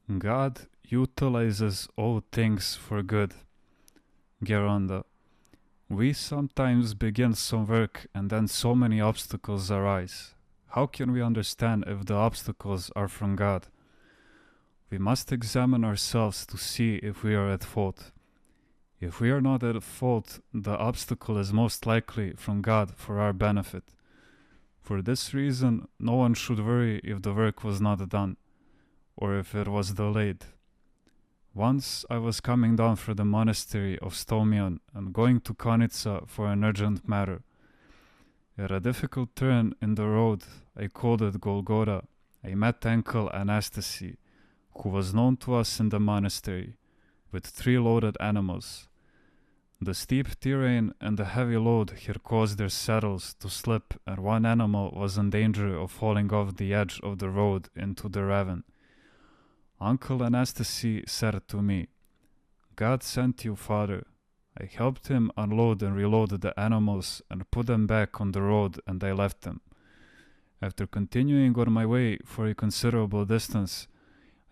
God utilizes all things for good. Geronda. We sometimes begin some work and then so many obstacles arise. How can we understand if the obstacles are from God? We must examine ourselves to see if we are at fault. If we are not at fault, the obstacle is most likely from God for our benefit. For this reason, no one should worry if the work was not done, or if it was delayed. Once I was coming down from the monastery of Stomion and going to Konitsa for an urgent matter. At a difficult turn in the road, I called at Golgotha. I met Uncle Anastasi, who was known to us in the monastery, with 3 loaded animals. The steep terrain and the heavy load here caused their saddles to slip, and one animal was in danger of falling off the edge of the road into the ravine. Uncle Anastasi said to me, "God sent you, Father." I helped him unload and reload the animals and put them back on the road, and I left them. After continuing on my way for a considerable distance,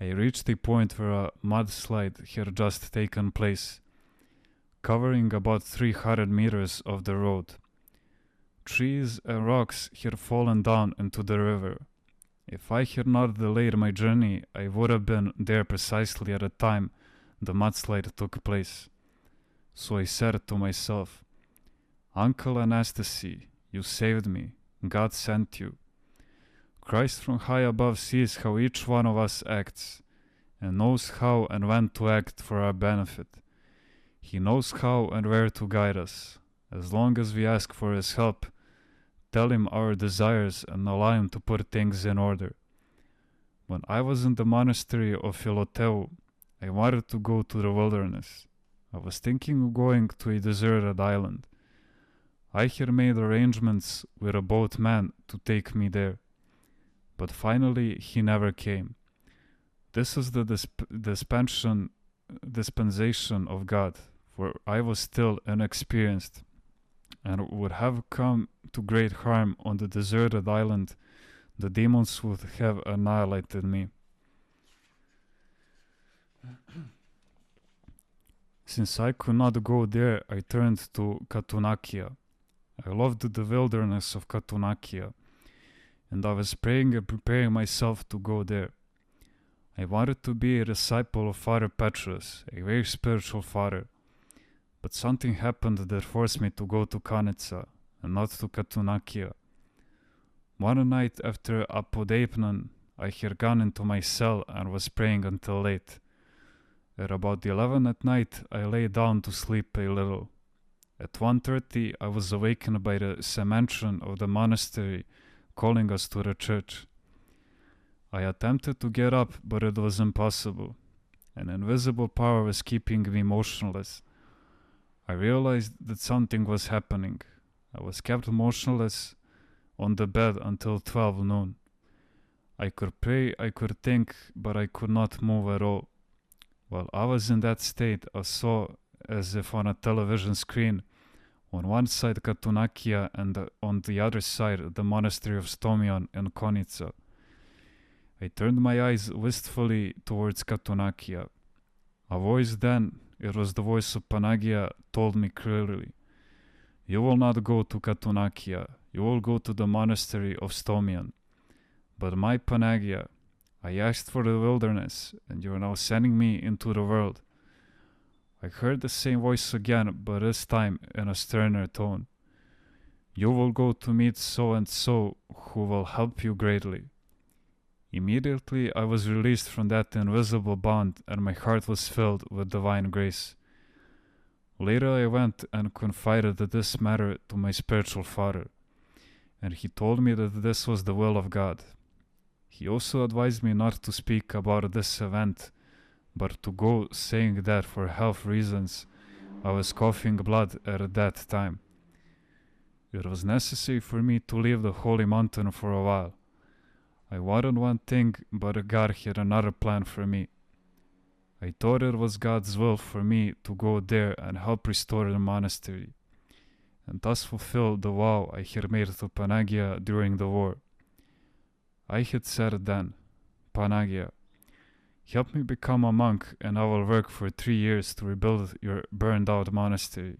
I reached a point where a mudslide had just taken place, covering about 300 meters of the road. Trees and rocks had fallen down into the river. If I had not delayed my journey, I would have been there precisely at the time the mudslide took place. So I said to myself, "Uncle Anastasi, you saved me. God sent you." Christ from high above sees how each one of us acts, and knows how and when to act for our benefit. He knows how and where to guide us. As long as we ask for His help, tell Him our desires, and allow Him to put things in order. When I was in the monastery of Philoteu, I wanted to go to the wilderness. I was thinking of going to a deserted island. I had made arrangements with a boatman to take me there, but finally he never came. This is the dispensation of God, for I was still inexperienced and would have come to great harm on the deserted island. The demons would have annihilated me. Since I could not go there, I turned to Katunakia. I loved the wilderness of Katunakia, and I was praying and preparing myself to go there. I wanted to be a disciple of Father Petrus, a very spiritual father, but something happened that forced me to go to Konitsa and not to Katunakia. One night after Apodapnon, I had gone into my cell and was praying until late. At about 11 at night, I lay down to sleep a little. At 1:30, I was awakened by the sementron of the monastery calling us to the church. I attempted to get up, but it was impossible. An invisible power was keeping me motionless. I realized that something was happening. I was kept motionless on the bed until 12 noon. I could pray, I could think, but I could not move at all. While I was in that state, I saw, as if on a television screen, on one side Katunakia and on the other side the monastery of Stomion and Konitsa. I turned my eyes wistfully towards Katunakia. A voice then, it was the voice of Panagia, told me clearly, "You will not go to Katunakia, you will go to the monastery of Stomion." But my Panagia, I asked for the wilderness, and you are now sending me into the world. I heard the same voice again, but this time in a sterner tone. "You will go to meet so-and-so, who will help you greatly." Immediately I was released from that invisible bond, and my heart was filled with divine grace. Later I went and confided this matter to my spiritual father, and he told me that this was the will of God. He also advised me not to speak about this event, but to go, saying that for health reasons I was coughing blood at that time. It was necessary for me to leave the holy mountain for a while. I wanted one thing, but God had another plan for me. I thought it was God's will for me to go there and help restore the monastery, and thus fulfill the vow I had made to Panagia during the war. I had said then, "Panagia, Help me become a monk, and I will work for 3 years to rebuild your burned out monastery.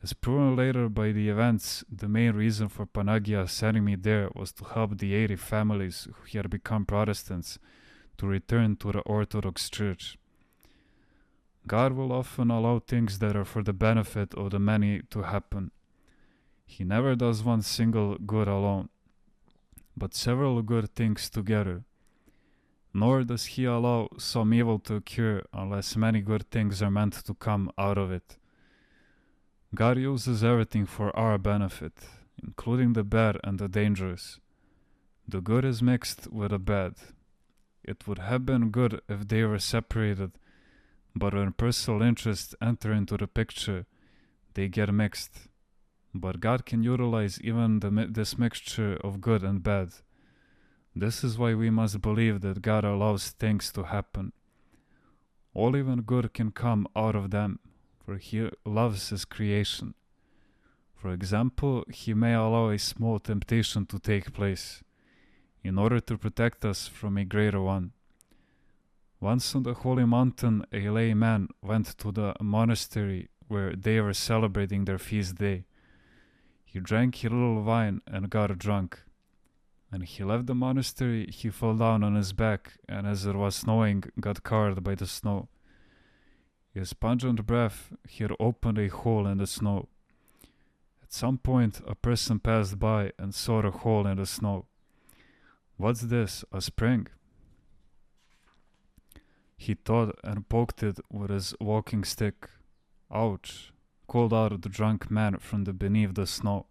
As proven later by the events, the main reason for Panagia sending me there was to help the 80 families who had become Protestants to return to the Orthodox Church. God will often allow things that are for the benefit of the many to happen. He never does one single good alone, but several good things together. Nor does he allow some evil to occur unless many good things are meant to come out of it. God uses everything for our benefit, including the bad and the dangerous. The good is mixed with the bad. It would have been good if they were separated, but when personal interests enter into the picture, they get mixed. But God can utilize even this mixture of good and bad. This is why we must believe that God allows things to happen. All even good can come out of them, for He loves His creation. For example, He may allow a small temptation to take place, in order to protect us from a greater one. Once on the holy mountain, a layman went to the monastery where they were celebrating their feast day. He drank a little wine and got drunk. When he left the monastery, he fell down on his back, and as it was snowing, got covered by the snow. His pungent breath had opened a hole in the snow. At some point, a person passed by and saw the hole in the snow. "What's this, a spring?" He thought and poked it with his walking stick. "Ouch," called out the drunk man from beneath the snow.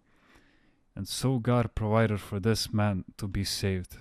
And so God provided for this man to be saved.